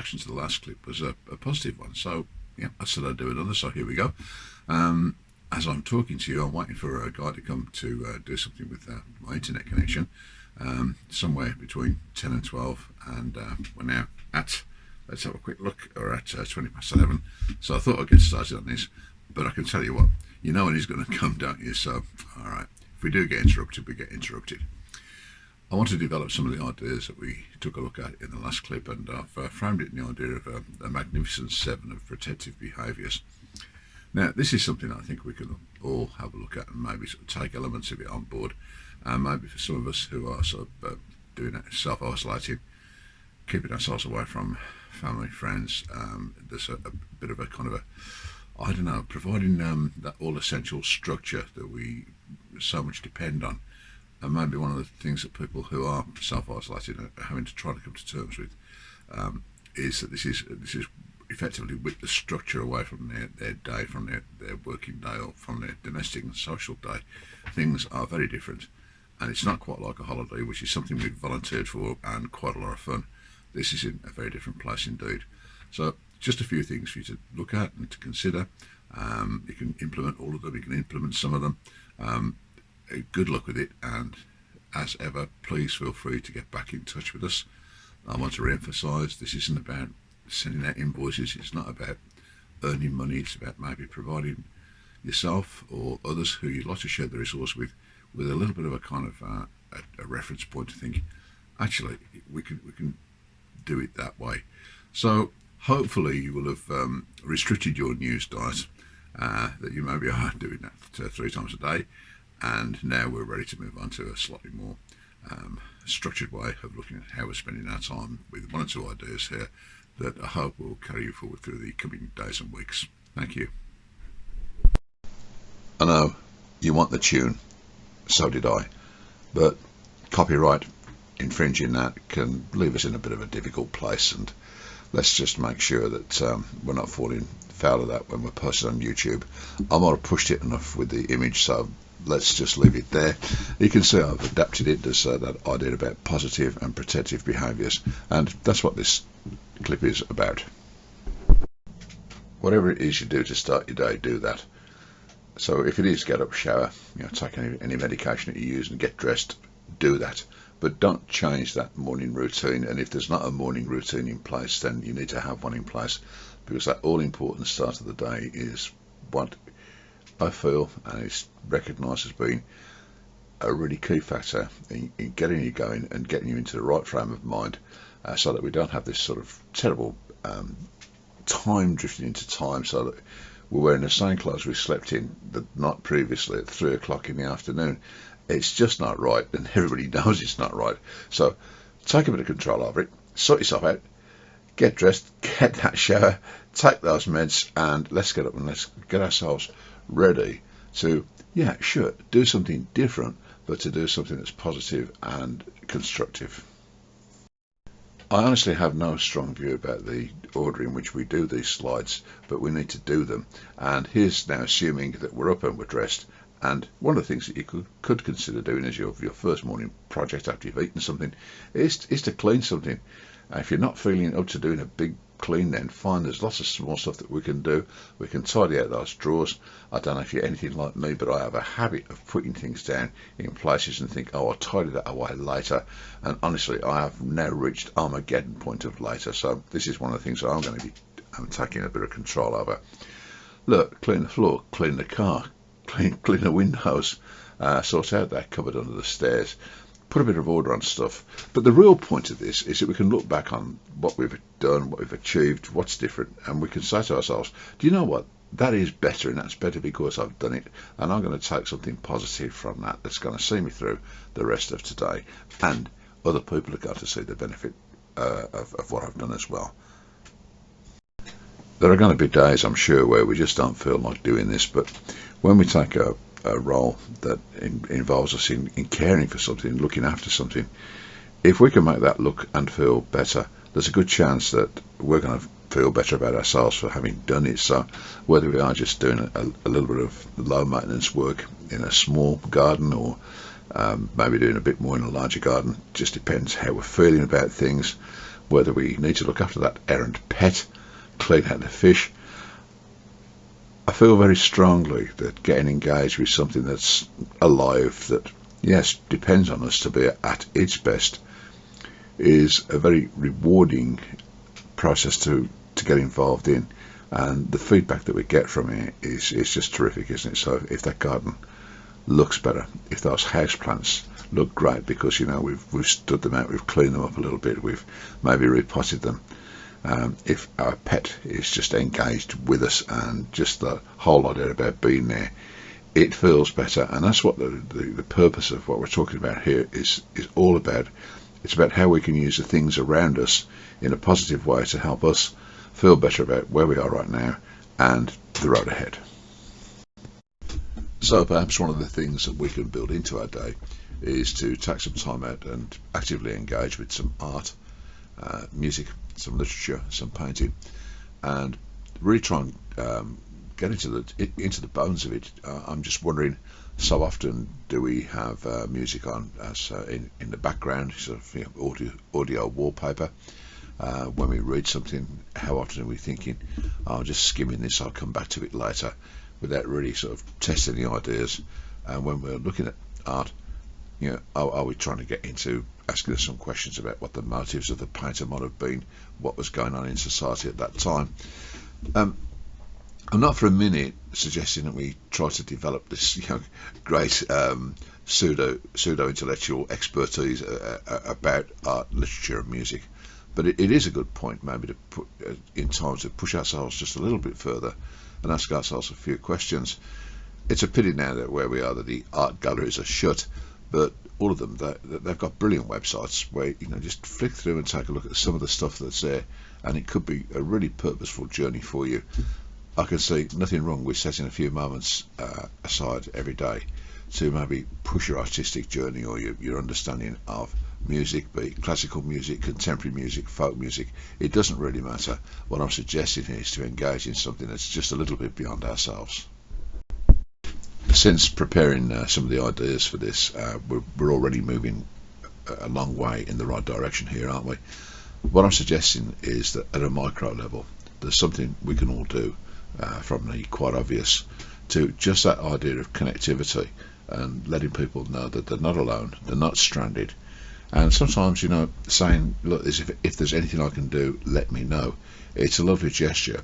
reaction to the last clip was a positive one. So yeah, I said I'd do another, so here we go. As I'm talking to you, I'm waiting for a guy to come to do something with my internet connection, somewhere between 10 and 12, and we're now at, let's have a quick look, we're at 20 past 11. So I thought I'd get started on this, but I can tell you what, you know when he's going to come, don't you? So, all right, if we do get interrupted, we get interrupted. I want to develop some of the ideas that we took a look at in the last clip, and I've framed it in the idea of a magnificent 7 of protective behaviours. Now, this is something I think we can all have a look at and maybe sort of take elements of it on board. Maybe for some of us who are sort of doing it self-isolating, keeping ourselves away from family, friends, there's a bit of a kind of a, I don't know, providing that all-essential structure that we so much depend on. And maybe one of the things that people who are self-isolated are having to try to come to terms with is that this is effectively with the structure away from their day, from their working day, or from their domestic and social day. Things are very different, and it's not quite like a holiday, which is something we've volunteered for and quite a lot of fun. This is in a very different place indeed. So just a few things for you to look at and to consider. You can implement all of them, you can implement some of them. Good luck with it, and as ever, please feel free to get back in touch with us. I want to re-emphasise, this isn't about sending out invoices, it's not about earning money, it's about maybe providing yourself or others who you'd like to share the resource with a little bit of a kind of a reference point to think, actually, we can do it that way. So hopefully you will have restricted your news diet, that you maybe are doing that 3 times a day, and now we're ready to move on to a slightly more structured way of looking at how we're spending our time, with 1 or 2 ideas here that I hope will carry you forward through the coming days and weeks. Thank you. I know you want the tune, so did I, but copyright infringing that can leave us in a bit of a difficult place, and let's just make sure that we're not falling foul of that when we're posting on YouTube. I might have pushed it enough with the image, so let's just leave it there. You can see I've adapted it. There's that idea about positive and protective behaviours, and that's what this clip is about. Whatever it is you do to start your day, do that. So if it is get up, shower, take any medication that you use and get dressed, do that. But don't change that morning routine, and if there's not a morning routine in place, then you need to have one in place, because that all-important start of the day is what I feel, and it's recognised as being a really key factor in getting you going and getting you into the right frame of mind, so that we don't have this sort of terrible time drifting into time, so that we're wearing the same clothes we slept in the night previously at 3 o'clock in the afternoon. It's just not right, and everybody knows it's not right. So take a bit of control over it, sort yourself out, get dressed, get that shower, take those meds, and let's get up and let's get ourselves ready to, yeah, sure, do something different, but to do something that's positive and constructive. I honestly have no strong view about the order in which we do these slides, but we need to do them. And here's now assuming that we're up and we're dressed, and one of the things that you could consider doing as your first morning project after you've eaten something is to clean something. If you're not feeling up to doing a big clean, then fine, there's lots of small stuff that we can do. We can tidy out those drawers. I don't know if you're anything like me, but I have a habit of putting things down in places and think, oh, I'll tidy that away later. And honestly, I have now reached Armageddon point of later. So this is one of the things that I'm going to be taking a bit of control over. Look, clean the floor, clean the car, clean the windows, sort out that cupboard under the stairs. Put a bit of order on stuff. But the real point of this is that we can look back on what we've done, what we've achieved, what's different, and we can say to ourselves, do you know what? That is better, and that's better because I've done it, and I'm going to take something positive from that that's going to see me through the rest of today, and other people are going to see the benefit of what I've done as well. There are going to be days, I'm sure, where we just don't feel like doing this, but when we take a role that involves us in caring for something, looking after something, if we can make that look and feel better, there's a good chance that we're going to feel better about ourselves for having done it. So whether we are just doing a little bit of low maintenance work in a small garden, or maybe doing a bit more in a larger garden, just depends how we're feeling about things. whether we need to look after that errant pet, clean out the fish. I feel very strongly that getting engaged with something that's alive, that, yes, depends on us to be at its best, is a very rewarding process to get involved in. And the feedback that we get from it is just terrific, isn't it? So if that garden looks better, if those house plants look great because, you know, we've stood them out, we've cleaned them up a little bit, we've maybe repotted them, if our pet is just engaged with us and just the whole idea about being there, it feels better. And that's what the purpose of what we're talking about here is all about. It's about how we can use the things around us in a positive way to help us feel better about where we are right now and the road ahead. So perhaps one of the things that we can build into our day is to take some time out and actively engage with some art, music, some literature, some painting, and really try and get into the bones of it. I'm just wondering, so often do we have music on as in the background, sort of, you know, audio wallpaper. When we read something, how often are we thinking, I'm just skimming this, I'll come back to it later, without really sort of testing the ideas? And when we're looking at art, you know, are we trying to get into asking us some questions about what the motives of the painter might have been, what was going on in society at that time? I'm not for a minute suggesting that we try to develop this, you know, great pseudo intellectual expertise about art, literature, and music, but it is a good point maybe to put in time to push ourselves just a little bit further and ask ourselves a few questions. It's a pity now that where we are that the art galleries are shut, but all of them, they've got brilliant websites where, you know, just flick through and take a look at some of the stuff that's there, and it could be a really purposeful journey for you. I can see nothing wrong with setting a few moments aside every day to maybe push your artistic journey or your understanding of music, be it classical music, contemporary music, folk music. It doesn't really matter. What I'm suggesting here is to engage in something that's just a little bit beyond ourselves. Since preparing some of the ideas for this, we're already moving a long way in the right direction here, aren't we? What I'm suggesting is that at a micro level, there's something we can all do, from the quite obvious to just that idea of connectivity and letting people know that they're not alone, they're not stranded. And sometimes, you know, saying, look, if there's anything I can do, let me know. It's a lovely gesture.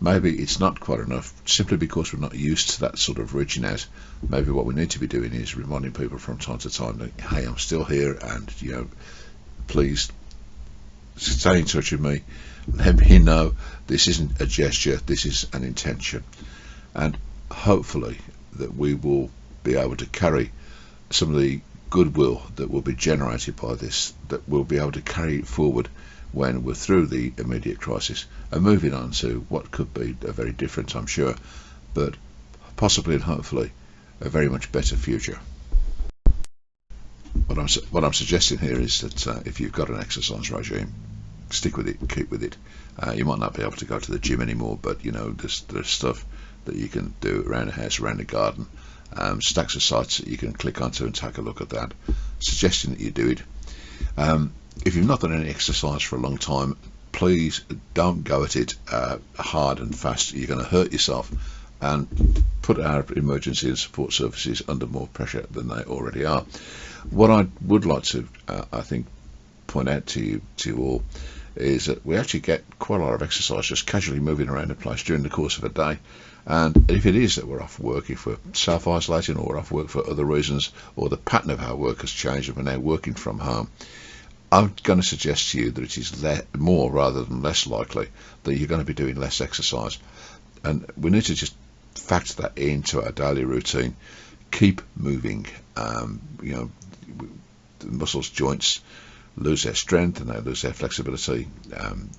Maybe it's not quite enough simply because we're not used to that sort of reaching out. Maybe what we need to be doing is reminding people from time to time that, hey, I'm still here, and, you know, please stay in touch with me. Let me know this isn't a gesture, this is an intention. And hopefully that we will be able to carry some of the goodwill that will be generated by this, that we'll be able to carry it forward when we're through the immediate crisis and moving on to what could be a very different, I'm sure, but possibly and hopefully a very much better future. What I'm suggesting here is that if you've got an exercise regime, stick with it, keep with it. You might not be able to go to the gym anymore, but, you know, there's stuff that you can do around the house, around the garden, stacks of sites that you can click onto and take a look at that, suggesting that you do it. If you've not done any exercise for a long time, please don't go at it hard and fast. You're going to hurt yourself and put our emergency and support services under more pressure than they already are. What I would like to, I think, point out to you all is that we actually get quite a lot of exercise just casually moving around the place during the course of a day. And if it is that we're off work, if we're self-isolating or we're off work for other reasons, or the pattern of our work has changed and we're now working from home, I'm going to suggest to you that it is more rather than less likely that you're going to be doing less exercise. And we need to just factor that into our daily routine. Keep moving. You know, the muscles, joints lose their strength and they lose their flexibility,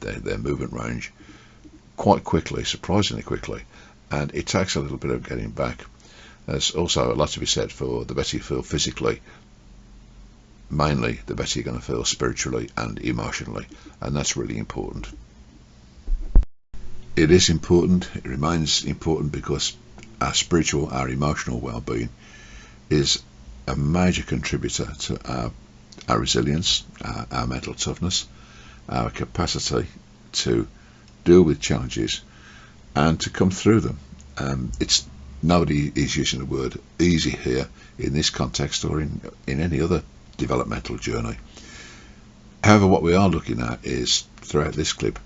their movement range quite quickly, surprisingly quickly, and it takes a little bit of getting back. There's also a lot to be said for the better you feel physically, mainly the better you're going to feel spiritually and emotionally, and that's really important. It is important, it remains important, because our spiritual, our emotional well-being is a major contributor to our resilience, our mental toughness, our capacity to deal with challenges and to come through them. It's nobody is using the word easy here in this context or in any other developmental journey. However, what we are looking at is, throughout this clip,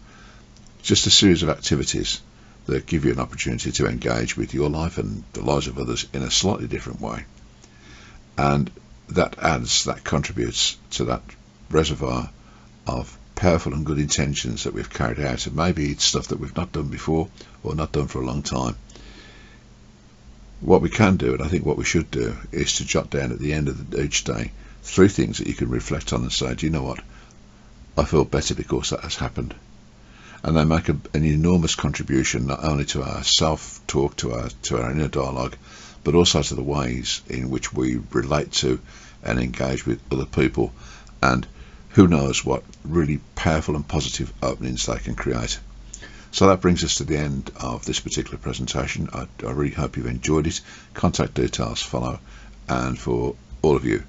just a series of activities that give you an opportunity to engage with your life and the lives of others in a slightly different way. And that contributes to that reservoir of powerful and good intentions that we've carried out, and maybe it's stuff that we've not done before or not done for a long time. What we can do, and I think what we should do, is to jot down at the end of each day 3 things that you can reflect on and say, do you know what, I feel better because that has happened. And they make an enormous contribution not only to our self-talk, to our inner dialogue, but also to the ways in which we relate to and engage with other people, and who knows what really powerful and positive openings they can create. So that brings us to the end of this particular presentation. I really hope you've enjoyed it. Contact details follow, and for all of you,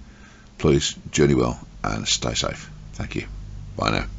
please journey well and stay safe. Thank you. Bye now.